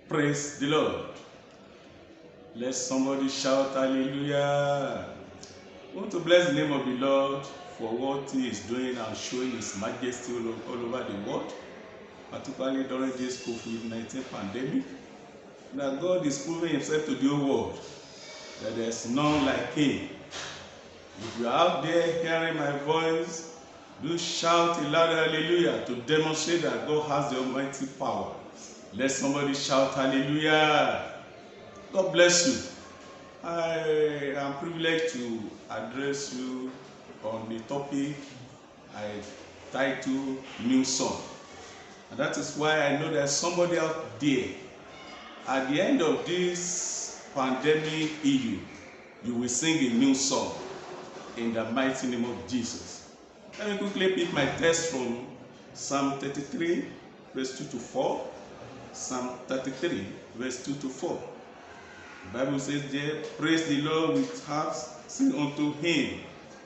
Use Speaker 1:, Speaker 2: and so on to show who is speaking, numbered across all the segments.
Speaker 1: Praise the Lord. Let somebody shout hallelujah. We want to bless the name of the Lord for what He is doing and showing His majesty all over the world, particularly during this COVID-19 pandemic. That God is proving Himself to the whole world, that there is none like Him. If you are out there hearing my voice, do shout a loud hallelujah to demonstrate that God has the almighty power. Let somebody shout hallelujah. God bless you. I am privileged to address you on the topic I titled New Song. And that is why I know there's somebody out there. At the end of this pandemic issue, you will sing a new song in the mighty name of Jesus. Let me quickly pick my text from Psalm 33, verse 2 to 4. Psalm 33, verse 2 to 4. The Bible says there, praise the Lord with harps, sing unto Him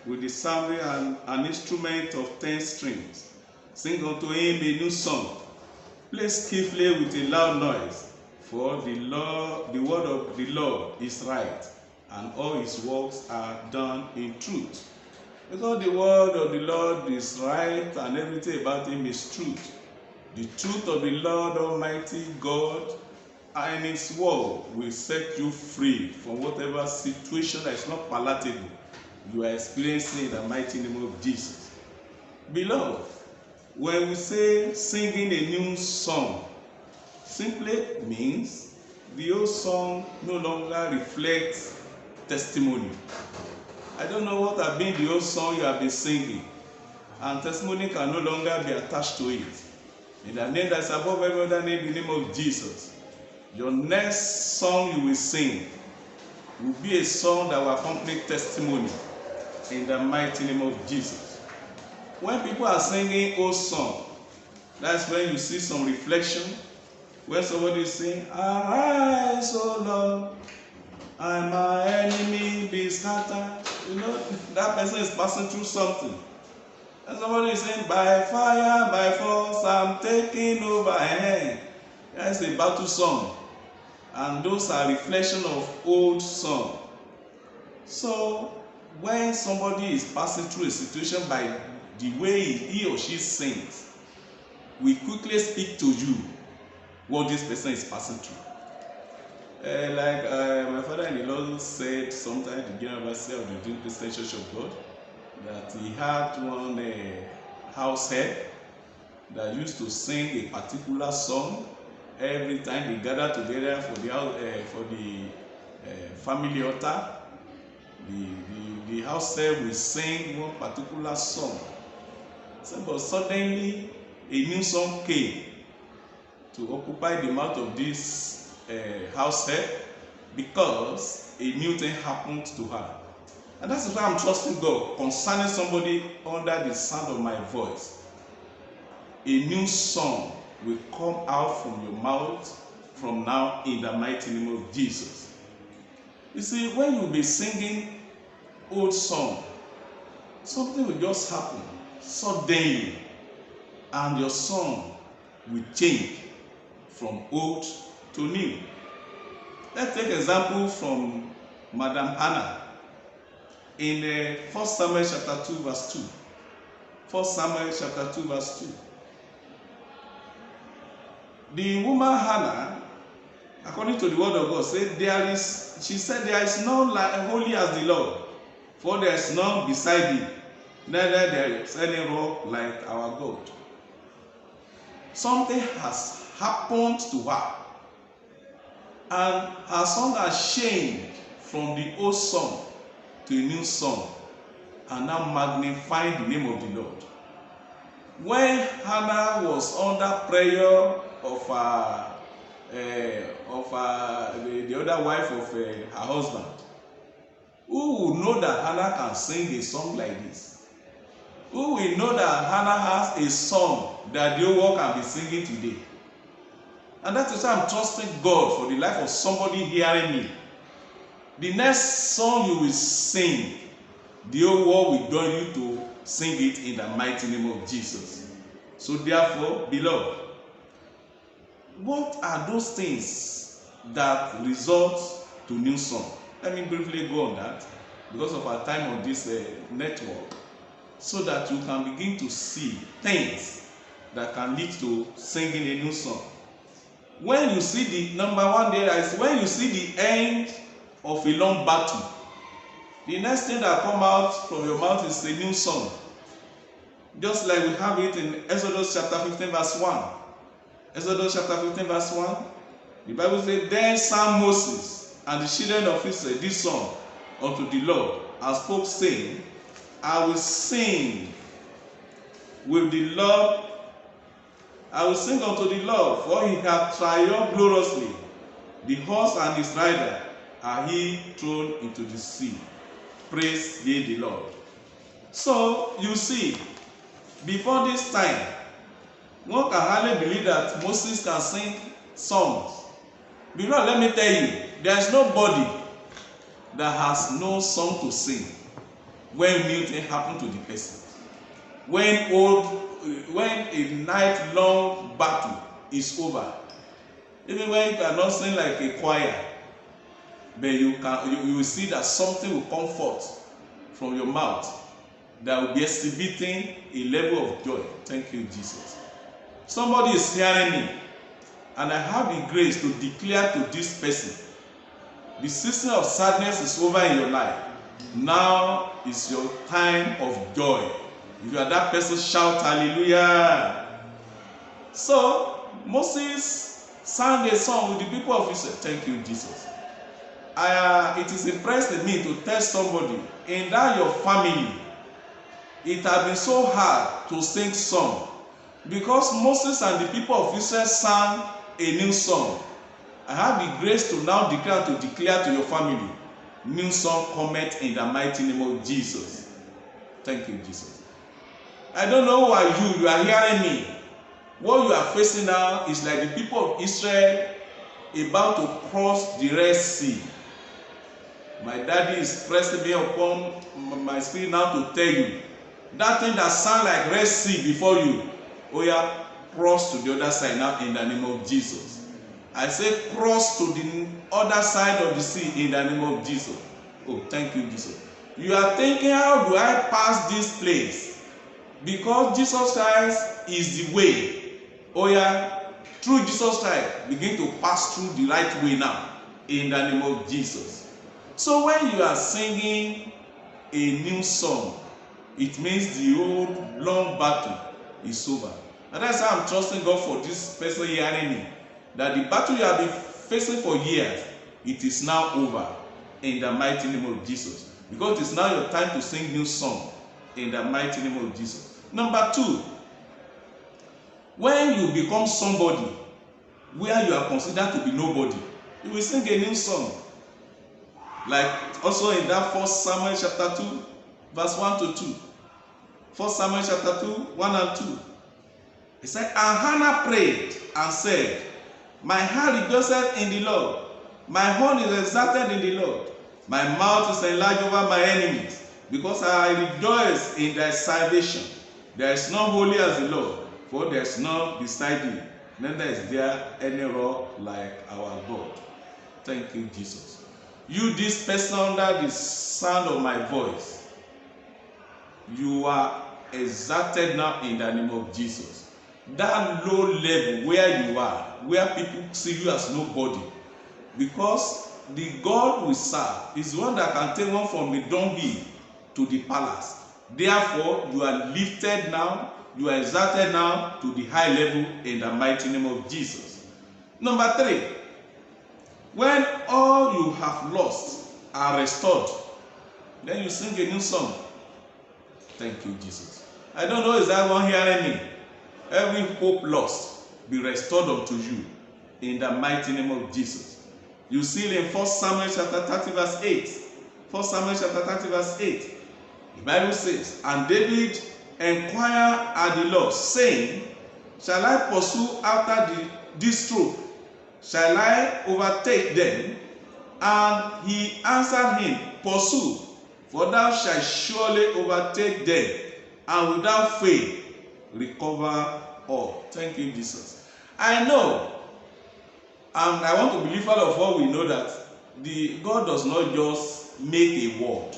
Speaker 1: with the psaltery and an instrument of 10 strings. Sing unto Him a new song. Play skillfully with a loud noise, for the word of the Lord is right, and all His works are done in truth. Because the word of the Lord is right and everything about Him is truth. The truth of the Lord Almighty God and His word will set you free from whatever situation that is not palatable you are experiencing in the mighty name of Jesus. Beloved, when we say singing a new song, simply means the old song no longer reflects testimony. I don't know what have been the old song you have been singing, and testimony can no longer be attached to it. In the name that is above every other name, the name of Jesus, your next song you will sing will be a song that will accompany testimony in the mighty name of Jesus. When people are singing old song, that's when you see some reflection. When somebody is saying, arise, O Lord, and my enemy be scattered. You know, that person is passing through something. And somebody is saying, by fire, by force, I'm taking over. That's a battle song. And those are reflection of old song. So when somebody is passing through a situation by the way he or she sings, we quickly speak to you what this person is passing through. My father-in-law said sometime in the General Overseer of the Redeemed Christian Church of God, that he had one house head that used to sing a particular song every time they gather together for the family altar. The house head will sing one particular song. So, but suddenly a new song came to occupy the mouth of this house head because a new thing happened to her. And that's why I'm trusting God concerning somebody under the sound of my voice. A new song will come out from your mouth from now in the mighty name of Jesus. You see, when you be singing old song, something will just happen suddenly, and your song will change from old to new. Let's take example from Madam Hannah. In 1 Samuel chapter 2 verse 2. 1 Samuel chapter 2 verse 2. The woman Hannah, according to the word of God, said there is none like holy as the Lord, for there is none beside Him, neither there is any rock like our God. Something has happened to her, and her song has changed from the old song to a new song, and now magnifying the name of the Lord. When Hannah was under prayer of the other wife of her husband, who will know that Hannah can sing a song like this? Who will know that Hannah has a song that the whole world can be singing today? And that is why I'm trusting God for the life of somebody hearing me. The next song you will sing, the whole world will join you to sing it in the mighty name of Jesus. So therefore, beloved, what are those things that result to new song? Let me briefly go on that because of our time on this network, so that you can begin to see things that can lead to singing a new song. When you see the number one there is when you see the end of a long battle, the next thing that come out from your mouth is a new song. Just like we have it in Exodus chapter 15 verse 1. Exodus chapter 15 verse 1. The Bible says, then sang Moses and the children of Israel this song unto the Lord, and spoke, saying, I will sing with the Lord, I will sing unto the Lord, for he hath triumphed gloriously. The horse and his rider are he thrown into the sea. Praise ye the Lord. So you see, before this time, one can hardly believe that Moses can sing songs. Because let me tell you, there is nobody that has no song to sing when new thing happen to the person. When a night long battle is over, even when you cannot sing like a choir, but you will see that something will come forth from your mouth that will be exhibiting a level of joy. Thank you, Jesus. Somebody is hearing me, and I have the grace to declare to this person, the season of sadness is over in your life. Now is your time of joy. If you are that person, shout hallelujah. So Moses sang a song with the people of Israel. Thank you, Jesus. It is impressed me to tell somebody in that your family, it has been so hard to sing song because Moses and the people of Israel sang a new song. I have the grace to now declare to your family, new song cometh in the mighty name of Jesus. Thank you, Jesus. I don't know who are you are hearing me. What you are facing now is like the people of Israel about to cross the Red Sea. My daddy is pressing me upon my spirit now to tell you, that thing that sound like Red Sea before you, oh yeah, cross to the other side now in the name of Jesus. I say cross to the other side of the sea in the name of Jesus. Oh, thank you, Jesus. You are thinking, how do I pass this place? Because Jesus Christ is the way. Oh yeah, through Jesus Christ, begin to pass through the right way now in the name of Jesus. So when you are singing a new song, it means the old long battle is over. And that's how I'm trusting God for this person hearing me, that the battle you have been facing for years, it is now over in the mighty name of Jesus. Because it's now your time to sing new song in the mighty name of Jesus. Number 2, when you become somebody where you are considered to be nobody, you will sing a new song. Like also in that 1 Samuel chapter 2, verse 1 to 2. 1 Samuel chapter 2, 1 and 2. It said, and Hannah prayed and said, my heart rejoiceth in the Lord. My horn is exalted in the Lord. My mouth is enlarged over my enemies, because I rejoice in thy salvation. There is none holy as the Lord, for there is none beside thee, neither is there any rock like our God. Thank you, Jesus. You, this person under the sound of my voice, you are exalted now in the name of Jesus. That low level where you are, where people see you as nobody, because the God we serve is one that can take one from the donkey to the palace. Therefore, you are lifted now, you are exalted now to the high level in the mighty name of Jesus. Number 3, when all you have lost are restored, then you sing a new song. Thank you, Jesus. I don't know, is that one hearing me? Every hope lost be restored unto you in the mighty name of Jesus. You see it in 1 Samuel chapter 30 verse 8. 1 Samuel chapter 30 verse 8. The Bible says, and David inquired at the Lord, saying, shall I pursue after this troop? Shall I overtake them? And he answered him, pursue, for thou shalt surely overtake them, and without fail recover all. Thank you, Jesus. I know And I want to believe all of us we know that God does not just make a word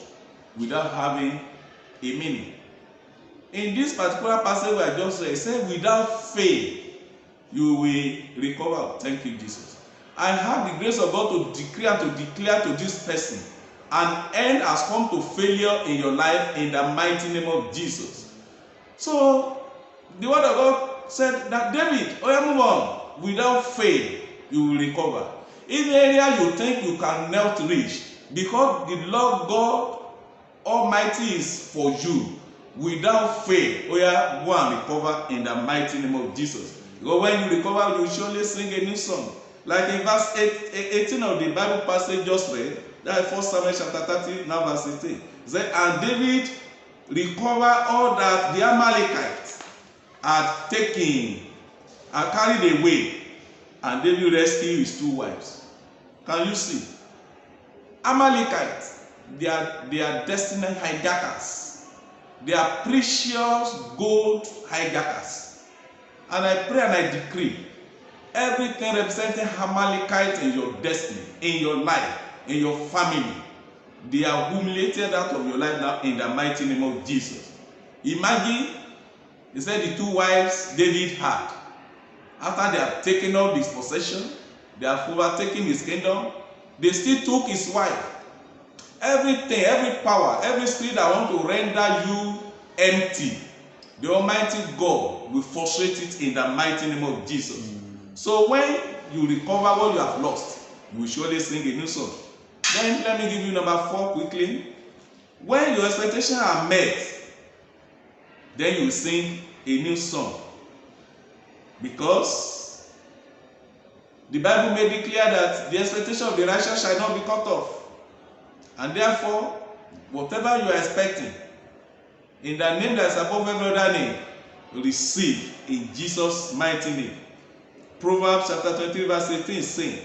Speaker 1: without having a meaning. In this particular passage I just read, it said, without faith you will recover. Thank you, Jesus. I have the grace of God to declare to this person, an end has come to failure in your life in the mighty name of Jesus. So the word of God said that David, move on. Without faith you will recover. In the area you think you cannot reach, because the Lord God Almighty is for you, without faith, go and recover in the mighty name of Jesus. Because when you recover, you will surely sing a new song. Like in verse 18 of the Bible passage just read, that is 1 Samuel chapter 30, now verse 18. It said, and David recovered all that the Amalekites had taken and carried away, and David rescued his 2 wives. Can you see? Amalekites, they are destiny hijackers. They are precious gold hijackers. And I pray and I decree, everything representing Amalekite in your destiny, in your life, in your family, they are humiliated out of your life now in the mighty name of Jesus. Imagine, he said the 2 wives David had, after they have taken all his possession, they have overtaken his kingdom, they still took his wife. Everything, every power, every spirit that want to render you empty, the Almighty God will frustrate it in the mighty name of Jesus. So when you recover what you have lost, you will surely sing a new song. Then let me give you number 4 quickly. When your expectations are met, then you will sing a new song. Because the Bible made it clear that the expectation of the righteous shall not be cut off. And therefore, whatever you are expecting, in the name that is above every other name, receive in Jesus' mighty name. Proverbs chapter 23 verse 18 is saying,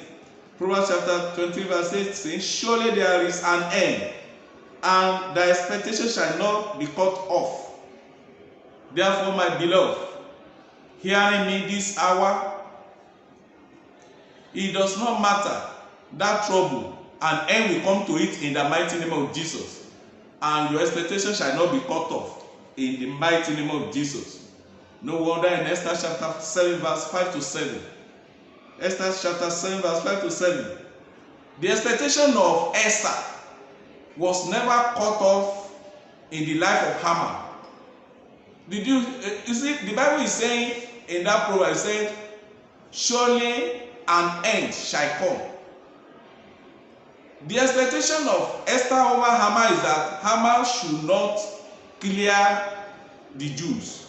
Speaker 1: Proverbs chapter 23 verse 8 saying, surely there is an end, and the expectation shall not be cut off. Therefore, my beloved, hearing me this hour, it does not matter that trouble, an end will come to it in the mighty name of Jesus. And your expectation shall not be cut off in the mighty name of Jesus. No wonder in Esther chapter 7 verse 5 to 7. Esther chapter 7 verse 5 to 7. The expectation of Esther was never cut off in the life of Haman. Did you see, the Bible is saying in that proverb, it said, surely an end shall come. The expectation of Esther over Haman is that Haman should not clear the Jews.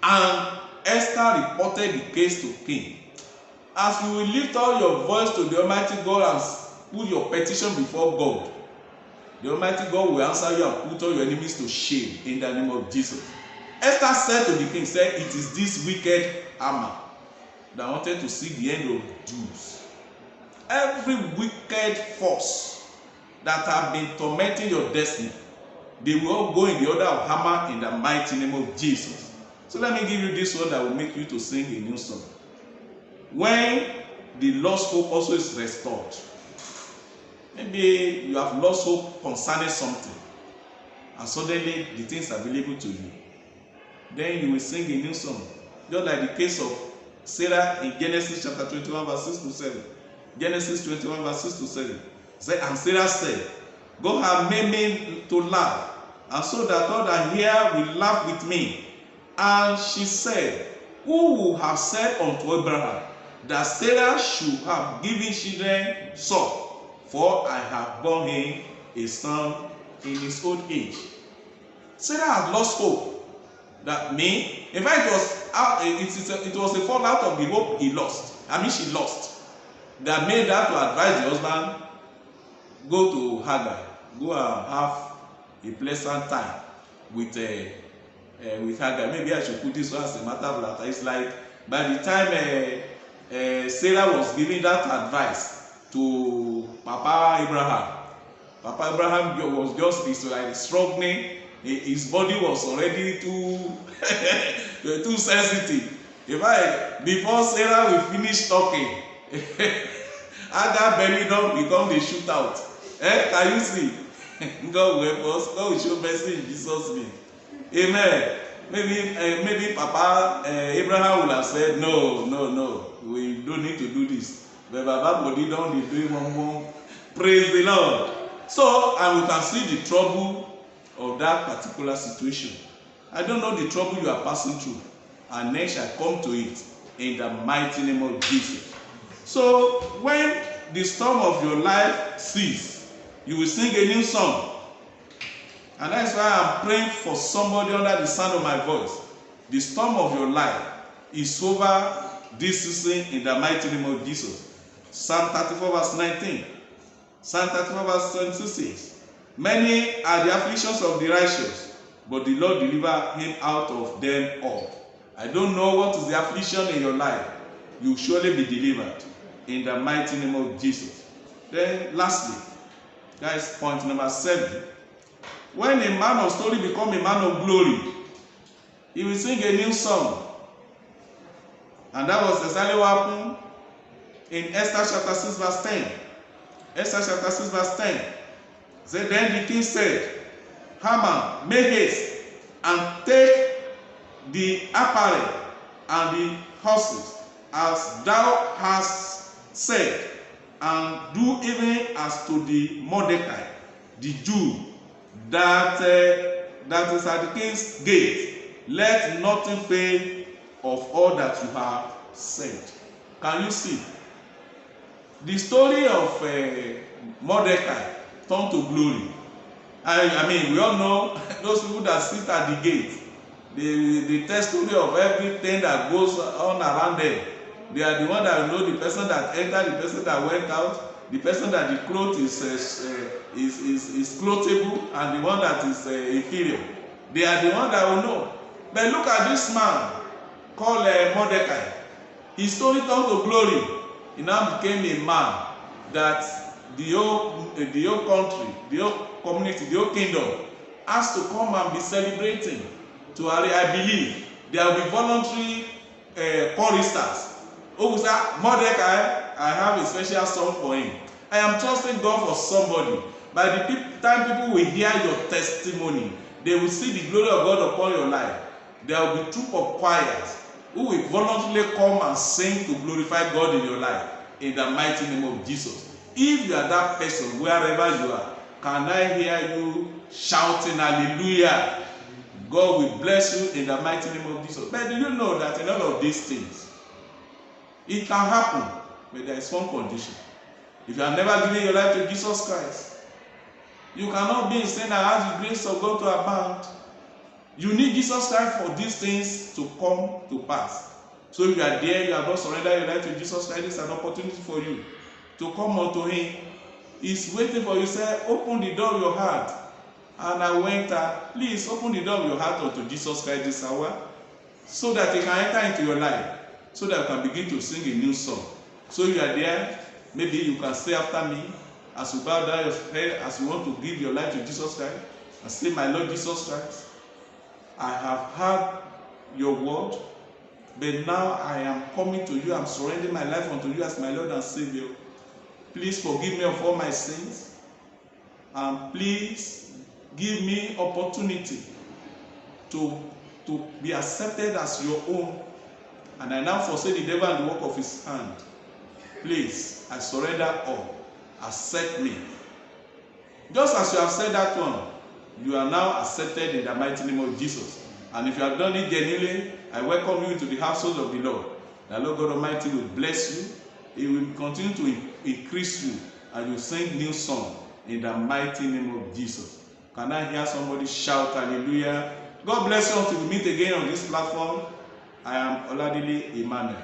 Speaker 1: And Esther reported the case to king. As you will lift all your voice to the Almighty God and put your petition before God, the Almighty God will answer you and put all your enemies to shame in the name of Jesus. Esther said to the king, said, it is this wicked Haman that wanted to see the end of Jews. Every wicked force that have been tormenting your destiny, they will all go in the order of Haman in the mighty name of Jesus. So let me give you this one that will make you to sing a new song. When the lost hope also is restored, maybe you have lost hope concerning something, and suddenly the things are available to you, then you will sing a new song. Just like the case of Sarah in Genesis chapter 21 verse 6 to 7. Genesis 21 verse 6 to 7. And Sarah said, God have made me to laugh, and so that all that hear will laugh with me. And she said, who will have said unto Abraham that Sarah should have given children son? For I have borne him a son in his old age. Sarah had lost hope. That me, in fact, it was a fallout of the hope she lost. That made her to advise the husband, go to Hagar, go and have a pleasant time with Hagar. Maybe I should put this one as a matter of latter. It's like by the time Sarah was giving that advice to Papa Abraham was just like struggling. His body was already too sensitive. Before Sarah will finish talking, Agar belly don become dey shoot out. Can you see? God will help us. God will show mercy in Jesus' name. Amen. Maybe Papa Abraham will have said, no, we don't need to do this. But Baba body don dey do one. Praise the Lord. So, and we can see the trouble of that particular situation. I don't know the trouble you are passing through, and next shall come to it in the mighty name of Jesus. So, when the storm of your life ceases, you will sing a new song. And that's why I'm praying for somebody under the sound of my voice. The storm of your life is over this season in the mighty name of Jesus. Psalm 34 verse 19. Psalm 34 verse 26. Many are the afflictions of the righteous, but the Lord deliver him out of them all. I don't know what is the affliction in your life. You will surely be delivered in the mighty name of Jesus. Then lastly, guys, point number 7. When a man of story become a man of glory, he will sing a new song. And that was exactly what happened in Esther chapter 6 verse 10. Esther chapter 6 verse 10. So then the king said, Haman, make haste and take the apparel and the horses, as thou hast said, and do even as to the Mordecai, the Jew, that is at the king's gate. Let nothing fail of all that you have said. Can you see? The story of Mordecai turned to glory. I mean, we all know those people that sit at the gate. The testimony of everything that goes on around them. They are the one that know the person that entered, the person that went out, the person that the cloth is clothable, and the one that is inferior. They are the one that will know. But look at this man called Mordecai. His story turned to glory. He now became a man that the whole country, the whole community, the whole kingdom has to come and be celebrating. I believe there will be voluntary choristers who will say, Mordecai, I have a special song for him. I am trusting God for somebody. By the time people will hear your testimony, they will see the glory of God upon your life. There will be a troop of choirs who will voluntarily come and sing to glorify God in your life, in the mighty name of Jesus. If you are that person, wherever you are, can I hear you shouting hallelujah? God will bless you in the mighty name of Jesus. But do you know that in all of these things, it can happen, but there is one condition. If you have never given your life to Jesus Christ, you cannot be in sin and ask the grace of God to abound. You need Jesus Christ for these things to come to pass. So if you are there, you have not surrendered your life to Jesus Christ, it's an opportunity for you to come unto Him. He's waiting for you. Say, open the door of your heart. And I went, please open the door of your heart unto Jesus Christ this hour, so that He can enter into your life, so that you can begin to sing a new song. So if you are there, maybe you can say after me, as you bow down your head, as you want to give your life to Jesus Christ, and say, my Lord Jesus Christ, I have heard your word, but now I am coming to you. I'm surrendering my life unto you as my Lord and Savior. Please forgive me of all my sins, and please give me opportunity to be accepted as your own. And I now forsake the devil and the work of his hand. Please, I surrender all. Accept me. Just as you have said that one, you are now accepted in the mighty name of Jesus. And if you have done it genuinely, I welcome you into the household of the Lord. The Lord God Almighty will bless you. He will continue to increase you, and you sing new song in the mighty name of Jesus. Can I hear somebody shout hallelujah? God bless you until we meet again on this platform. I am Oladile Emmanuel.